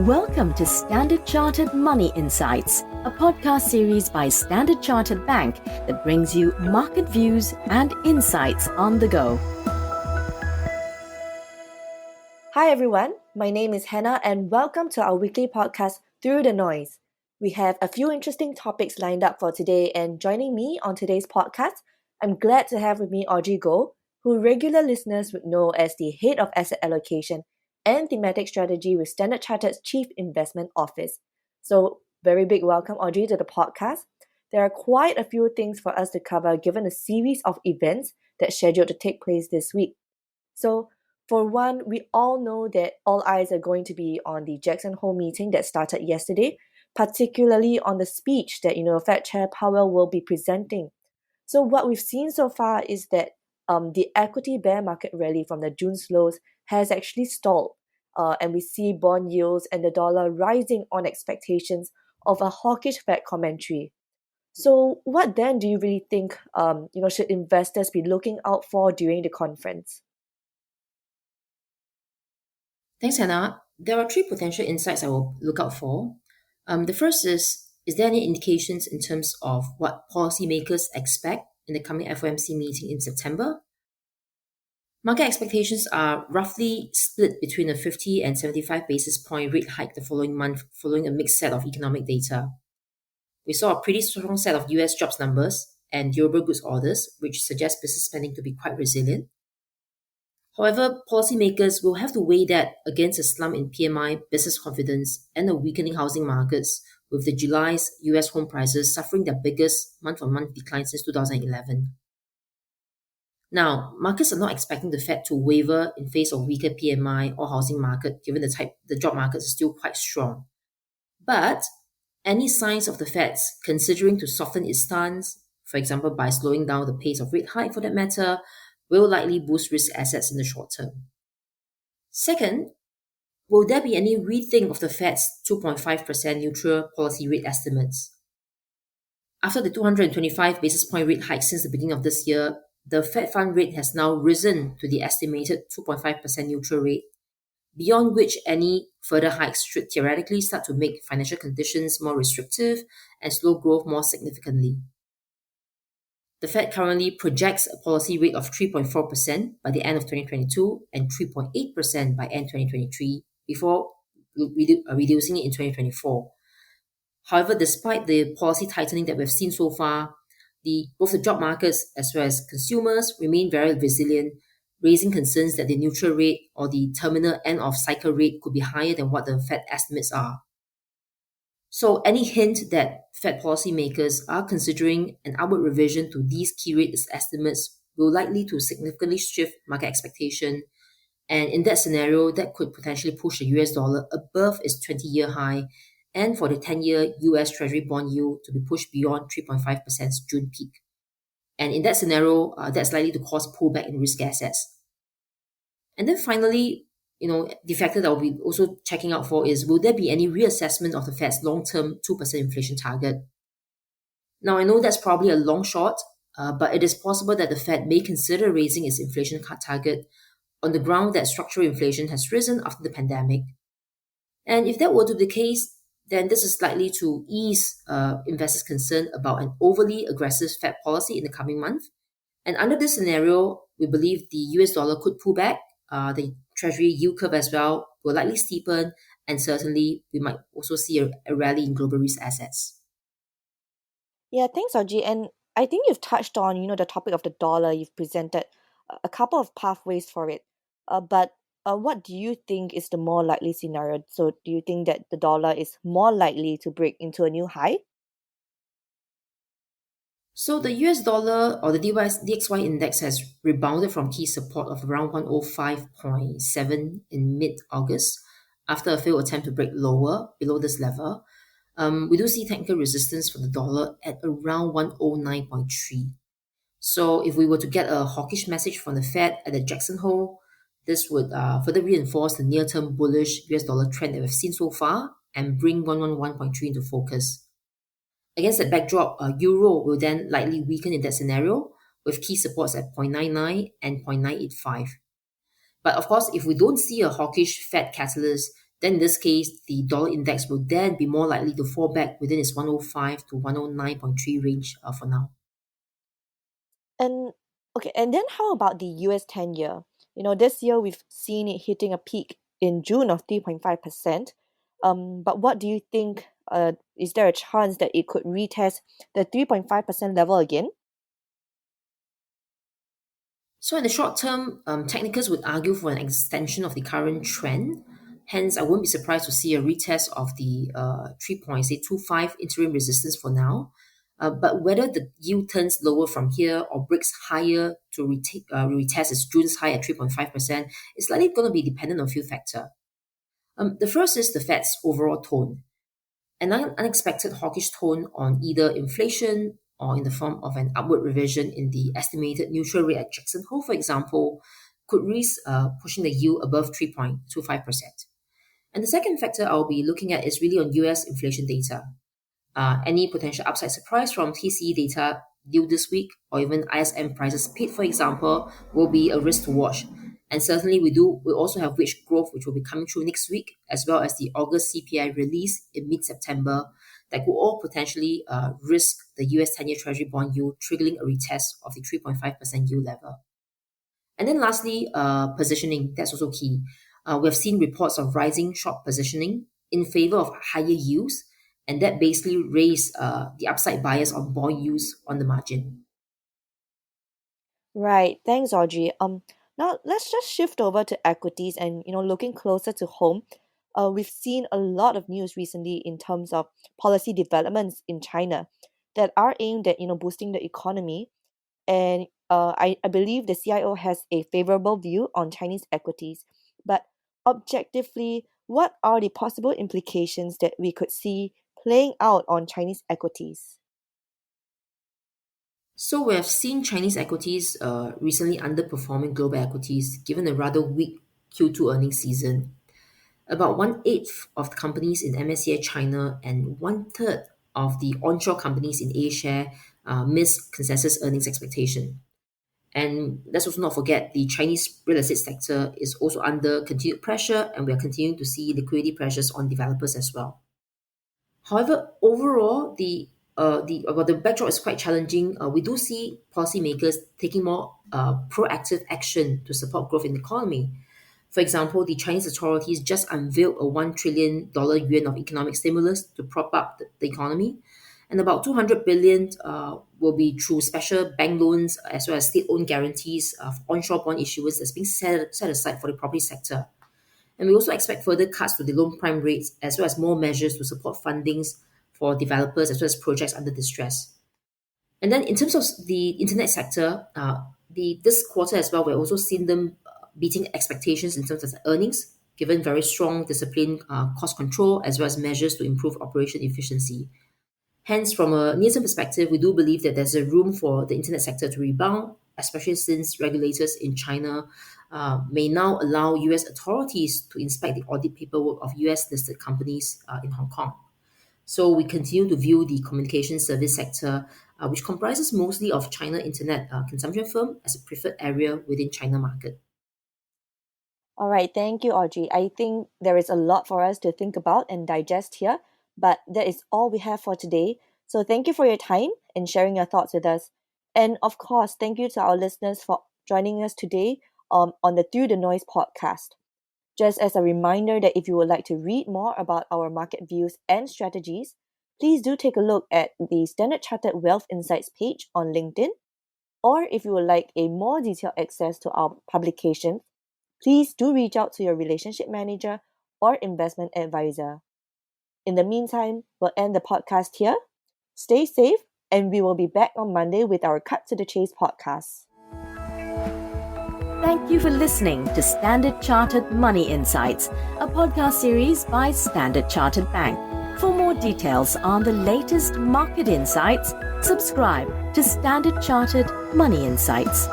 Welcome to Standard Chartered Money Insights, a podcast series by Standard Chartered Bank that brings you market views and insights on the go. Hi everyone, my name is Hannah and welcome to our weekly podcast, Through the Noise. We have a few interesting topics lined up for today, and joining me on today's podcast, I'm glad to have with me Audrey, who regular listeners would know as the Head of Asset Allocation and Thematic Strategy with Standard Chartered's Chief Investment Office. So, very big welcome, Audrey, to the podcast. There are quite a few things for us to cover given a series of events that's scheduled to take place this week. So, for one, we all know that all eyes are going to be on the Jackson Hole meeting that started yesterday, particularly on the speech that, Fed Chair Powell will be presenting. So what we've seen so far is that the equity bear market rally from the June lows has actually stalled, and we see bond yields and the dollar rising on expectations of a hawkish Fed commentary. So what then do you really think, should investors be looking out for during the conference? Thanks, Hannah. There are three potential insights I will look out for. The first is there any indications in terms of what policymakers expect in the coming FOMC meeting in September? Market expectations are roughly split between a 50 and 75 basis point rate hike the following month, following a mixed set of economic data. We saw a pretty strong set of US jobs numbers and durable goods orders, which suggests business spending to be quite resilient. However, policymakers will have to weigh that against a slump in PMI business confidence and a weakening housing markets, with the July's US home prices suffering their biggest month-on-month decline since 2011. Now, markets are not expecting the Fed to waver in face of weaker PMI or housing market, given the job market is still quite strong. But any signs of the Fed's considering to soften its stance, for example by slowing down the pace of rate hike for that matter, will likely boost risk assets in the short term. Second, will there be any rethink of the Fed's 2.5% neutral policy rate estimates? After the 225 basis point rate hike since the beginning of this year, the Fed fund rate has now risen to the estimated 2.5% neutral rate, beyond which any further hikes should theoretically start to make financial conditions more restrictive and slow growth more significantly. The Fed currently projects a policy rate of 3.4% by the end of 2022 and 3.8% by end 2023 before reducing it in 2024. However, despite the policy tightening that we've seen so far, both the job markets as well as consumers remain very resilient, raising concerns that the neutral rate or the terminal end of cycle rate could be higher than what the Fed estimates are. So any hint that Fed policymakers are considering an upward revision to these key rate estimates will likely to significantly shift market expectation. And in that scenario, that could potentially push the US dollar above its 20-year high and for the 10-year US Treasury bond yield to be pushed beyond 3.5%'s June peak. And in that scenario, that's likely to cause pullback in risk assets. And then finally, the factor that I'll be also checking out for is, will there be any reassessment of the Fed's long-term 2% inflation target? Now, I know that's probably a long shot, but it is possible that the Fed may consider raising its inflation target on the ground that structural inflation has risen after the pandemic. And if that were to be the case, then this is likely to ease investors' concern about an overly aggressive Fed policy in the coming month. And under this scenario, we believe the US dollar could pull back, the Treasury yield curve as well will likely steepen, and certainly we might also see a rally in global risk assets. Yeah, thanks, Audrey. And I think you've touched on, the topic of the dollar. You've presented a couple of pathways for it. But what do you think is the more likely scenario? So do you think that the dollar is more likely to break into a new high? So the US dollar or the DXY index has rebounded from key support of around 105.7 in mid-August after a failed attempt to break lower below this level. We do see technical resistance for the dollar at around 109.3. So if we were to get a hawkish message from the Fed at the Jackson Hole, this would further reinforce the near-term bullish US dollar trend that we've seen so far and bring 111.3 into focus. Against that backdrop, euro will then likely weaken in that scenario, with key supports at 0.99 and 0.985. But of course, if we don't see a hawkish Fed catalyst, then in this case, the dollar index will then be more likely to fall back within its 105 to 109.3 range for now. And okay, and then how about the US 10-year? This year we've seen it hitting a peak in June of 3.5%. But what do you think? Is there a chance that it could retest the 3.5% level again? So in the short term, technicals would argue for an extension of the current trend. Hence, I won't be surprised to see a retest of the 3.25 interim resistance for now. But whether the yield turns lower from here or breaks higher to retest its June's high at 3.5% is likely going to be dependent on a few factors. The first is the Fed's overall tone. An unexpected hawkish tone on either inflation or in the form of an upward revision in the estimated neutral rate at Jackson Hole, for example, could risk pushing the yield above 3.25%. And the second factor I'll be looking at is really on US inflation data. Any potential upside surprise from TCE data due this week, or even ISM prices paid, for example, will be a risk to watch. And certainly we also have wage growth, which will be coming through next week, as well as the August CPI release in mid-September, that could all potentially risk the US 10-year Treasury bond yield triggering a retest of the 3.5% yield level. And then lastly, positioning, that's also key. We have seen reports of rising short positioning in favor of higher yields, and that basically raised the upside bias on bond yields on the margin. Right. Thanks, Audrey. Now let's just shift over to equities and looking closer to home. We've seen a lot of news recently in terms of policy developments in China that are aimed at boosting the economy. And I believe the CIO has a favorable view on Chinese equities. But objectively, what are the possible implications that we could see playing out on Chinese equities? So we have seen Chinese equities recently underperforming global equities given a rather weak Q2 earnings season. About 1/8 of the companies in MSCI China and 1/3 of the onshore companies in A-share missed consensus earnings expectation. And let's also not forget the Chinese real estate sector is also under continued pressure, and we are continuing to see liquidity pressures on developers as well. However, overall, the backdrop is quite challenging. We do see policymakers taking more proactive action to support growth in the economy. For example, the Chinese authorities just unveiled a $1 trillion yuan of economic stimulus to prop up the economy, and about 200 billion will be through special bank loans as well as state-owned guarantees of onshore bond issuance that's being set aside for the property sector. And we also expect further cuts to the loan prime rates as well as more measures to support fundings for developers as well as projects under distress. And then in terms of the internet sector, this quarter as well, we're also seeing them beating expectations in terms of the earnings, given very strong discipline, cost control, as well as measures to improve operation efficiency. Hence, from a near-term perspective, we do believe that there's a room for the internet sector to rebound, especially since regulators in China may now allow US authorities to inspect the audit paperwork of US-listed companies in Hong Kong. So we continue to view the communication service sector, which comprises mostly of China internet consumption firm, as a preferred area within China market. All right, thank you, Audrey. I think there is a lot for us to think about and digest here, but that is all we have for today. So thank you for your time and sharing your thoughts with us. And of course, thank you to our listeners for joining us today on the Through the Noise podcast. Just as a reminder that if you would like to read more about our market views and strategies, please do take a look at the Standard Chartered Wealth Insights page on LinkedIn. Or if you would like a more detailed access to our publications, please do reach out to your relationship manager or investment advisor. In the meantime, we'll end the podcast here. Stay safe, and we will be back on Monday with our Cut to the Chase podcast. Thank you for listening to Standard Chartered Money Insights, a podcast series by Standard Chartered Bank. For more details on the latest market insights, subscribe to Standard Chartered Money Insights.